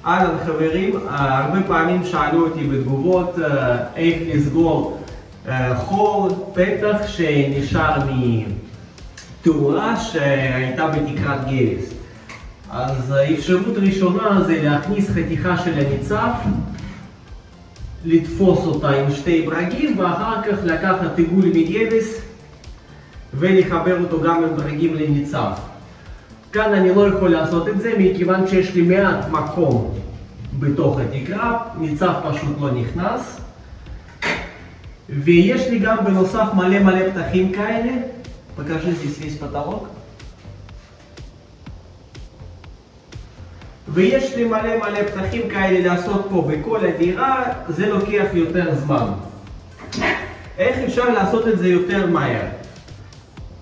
אהלן חברים, הרבה פעמים שאלו אותי בתגובות איך לסגור חור, פתח שנשאר מתאורה שהייתה בתקרת גבס. אז האפשרות הראשונה זה להכניס חתיכה של הניצב, לתפוס אותה עם שתי ברגים ואחר כך לקחת עיגול מגבס ולחבר אותו גם עם ברגים לניצב. כאן אני לא יכול לעשות את זה מכיוון שיש לי מעט מקום בתוך התקרה, ניצב פשוט לא נכנס. ויש לי גם בנוסף מלא פתחים כאלה. покажи здесь весь потолок. ויש לי מלא פתחים כאלה לעשות פה בכל הדירה, זה לוקח יותר זמן. איך אפשר לעשות את זה יותר מהר?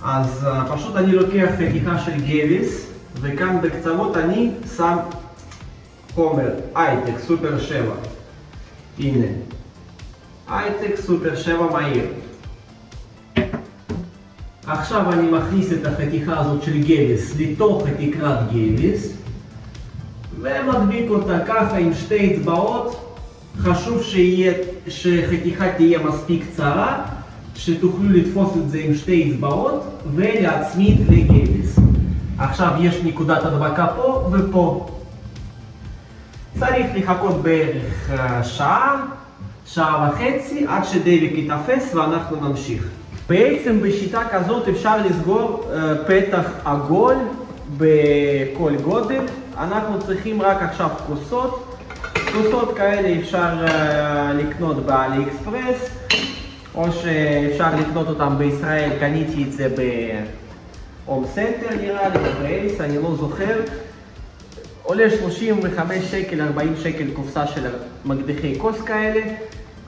אז פשוט אני לוקח חתיכה של גבס, וכאן בקצוות אני שם חומר הייטק סופר 7. הנה, הייטק סופר 7 מהיר. עכשיו אני מכניס את החתיכה הזאת של גבס לתוך תקרת גבס, ומדביק אותה ככה עם שתי אצבעות. חשוב שחתיכה תהיה מספיק קצרה, שתוכלו לתפוס את זה עם שתי אצבעות ולהצמיד לגבס. עכשיו יש נקודת הדבקה פה ופה. צריך לחכות בערך שעה וחצי עד שדבק יתפס ואנחנו נמשיך. בעצם בשיטה כזאת אפשר לסגור פתח עגול בכל גודל. אנחנו צריכים רק עכשיו כוסות. כוסות כאלה אפשר לקנות באלי אקספרס, או שאפשר לקנות אותם בישראל. קניתי את זה בהום סנטר נראה לי, באייס, אני לא זוכר. עולה 35 שקל, 40 שקל קופסה של מקדחי כוס כאלה.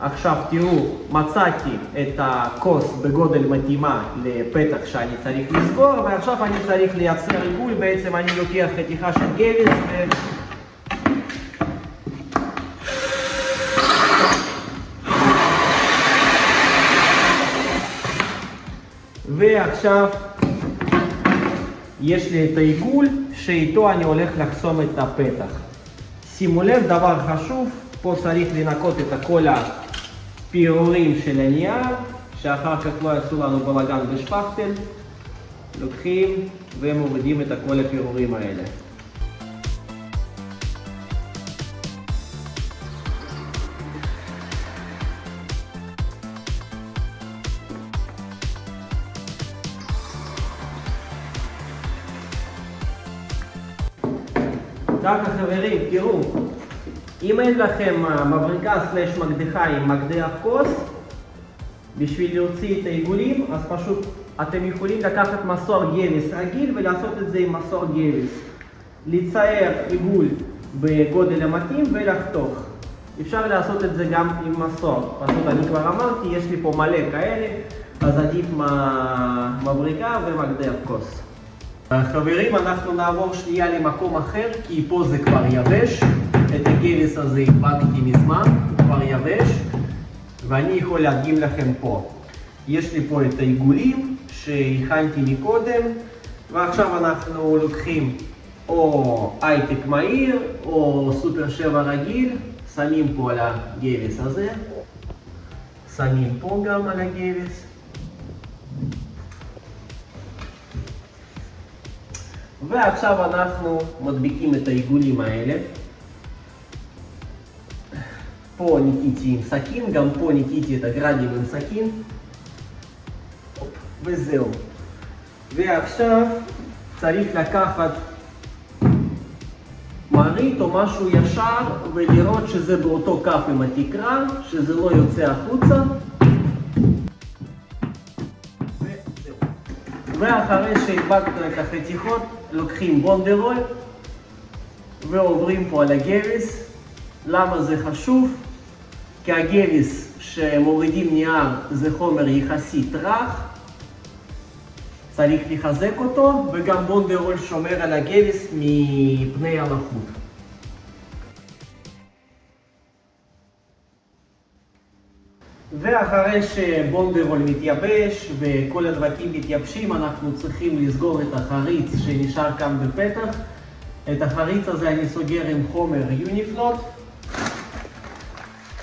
עכשיו תראו, מצאתי את הכוס בגודל מתאימה לפתח שאני צריך לסגור, ועכשיו אני צריך לייצר עיגול. בעצם אני לוקח חתיכה של גבס ועכשיו יש לי את העיגול שאיתו אני הולך לחסום את הפתח. שימו לב, דבר חשוב, פה צריך לנקות את כל הפירורים של הנייר, שאחר כך לא יעשו לנו בלגן בשפכטל. לוקחים ומורידים את כל הפירורים האלה. ככה חברים, תראו, אם אין לכם מבריקה סלש מקדחה עם מקדח כוס, בשביל להוציא את העיגולים, אז פשוט אתם יכולים לקחת מסור גבס רגיל ולעשות את זה עם מסור גבס. לצייר עיגול בגודל המתאים ולחתוך. אפשר לעשות את זה גם עם מסור. פשוט אני כבר אמרתי, יש לי פה מלא כאלה, אז עדיף מבריקה ומקדח כוס. חברים, אנחנו נעבור שנייה למקום אחר, כי פה זה כבר יבש. את הגבס הזה הדבקתי מזמן, הוא כבר יבש, ואני יכול להדגים לכם פה. יש לי פה את העיגולים שהכנתי מקודם, ועכשיו אנחנו לוקחים או הייטק מהיר או סופר 7 רגיל, שמים פה על הגבס הזה, שמים פה גם על הגבס. ועכשיו אנחנו מדביקים את העיגולים האלה. פה ניקיתי עם סכין, גם פה ניקיתי את הגרדים עם סכין. וזהו. ועכשיו צריך לקחת מרית או משהו ישר ולראות שזה באותו קו עם התקרה, שזה לא יוצא החוצה. וזהו. ואחרי שהדבקנו את החתיכות, לוקחים בונדרול ועוברים פה על הגבס. למה זה חשוב? כי הגבס שמורידים נייר זה חומר יחסית רך, צריך לחזק אותו, וגם בונדרול שומר על הגבס מפני הלחות. ואחרי שבונדרול מתייבש וכל הדבקים מתייבשים, אנחנו צריכים לסגור את החריץ שנשאר כאן בפתח. את החריץ הזה אני סוגר עם חומר יוניפלוט.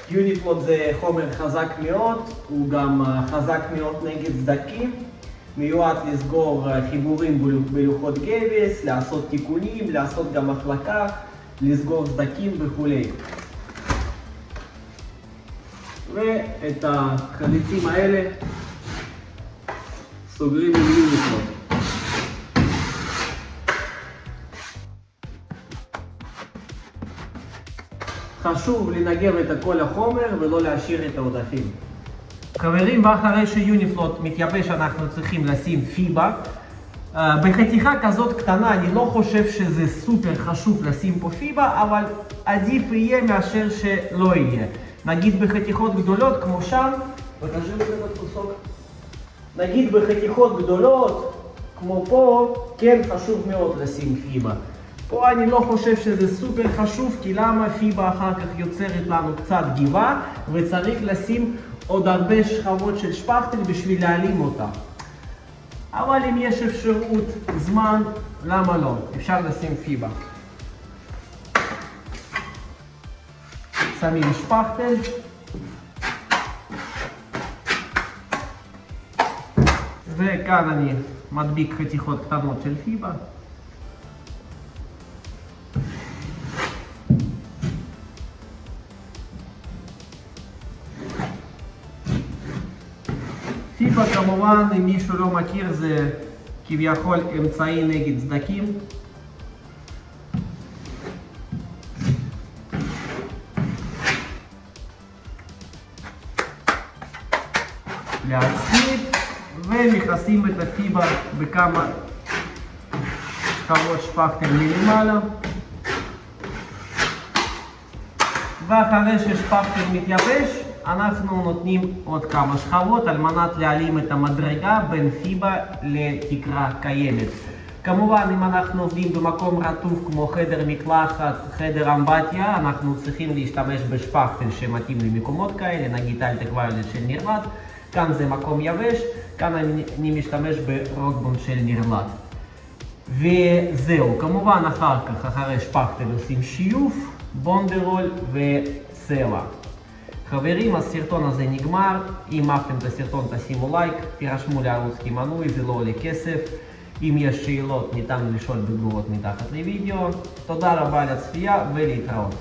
יוניפלוט זה חומר חזק מאוד, הוא גם חזק מאוד נגד סדקים. מיועד לסגור חיבורים בלוחות גבס, לעשות תיקונים, לעשות גם החלקה, לסגור סדקים וכו'. ואת החריצים האלה סוגרים עם יוניפלוט. חשוב לנגב את כל החומר ולא להשאיר את העודפים. חברים, ואחרי שיוניפלוט מתייבש אנחנו צריכים לשים פיבה. בחתיכה כזאת קטנה אני לא חושב שזה סופר חשוב לשים פה פיבה, אבל עדיף יהיה מאשר שלא יהיה. נגיד בחתיכות גדולות כמו שם, נגיד בחתיכות גדולות כמו פה, כן חשוב מאוד לשים פיבה. פה אני לא חושב שזה סופר חשוב, כי למה פיבה אחר כך יוצרת לנו קצת גיבה, וצריך לשים עוד הרבה שכבות של שפכטל בשביל להעלים אותה. אבל אם יש אפשרות, זמן, למה לא? אפשר לשים פיבה. שמים שפכטל. וכאן אני מדביק חתיכות קטנות של פיבה. פיבה כמובן, אם מישהו לא מכיר, זה כביכול אמצעי נגד סדקים. להצמיד ומכסים את הפיבה בכמה שכבות שפכטל מלמעלה. ואחרי ששפכטל מתייבש, אנחנו נותנים עוד כמה שכבות על מנת להעלים את המדרגה בין פיבה לתקרה קיימת. כמובן, אם אנחנו עובדים במקום רטוב כמו חדר מקלחת, חדר אמבטיה, אנחנו צריכים להשתמש בשפכטל שמתאים למקומות כאלה, נגיד אלטק-ויולט של נרלט. כאן זה מקום יבש, כאן אני משתמש ברוקבון של נרלט. וזהו, כמובן אחר כך, אחרי שפכטל עושים שיוף, בונדרול וסלע. חברים, הסרטון הזה נגמר. אם אהבתם את הסרטון תשימו לייק, תירשמו לערוץ כמנוי, זה לא עולה כסף. אם יש שאלות ניתן לשאול בתגובות מתחת לוידאו. תודה רבה על הצפייה ולהתראות.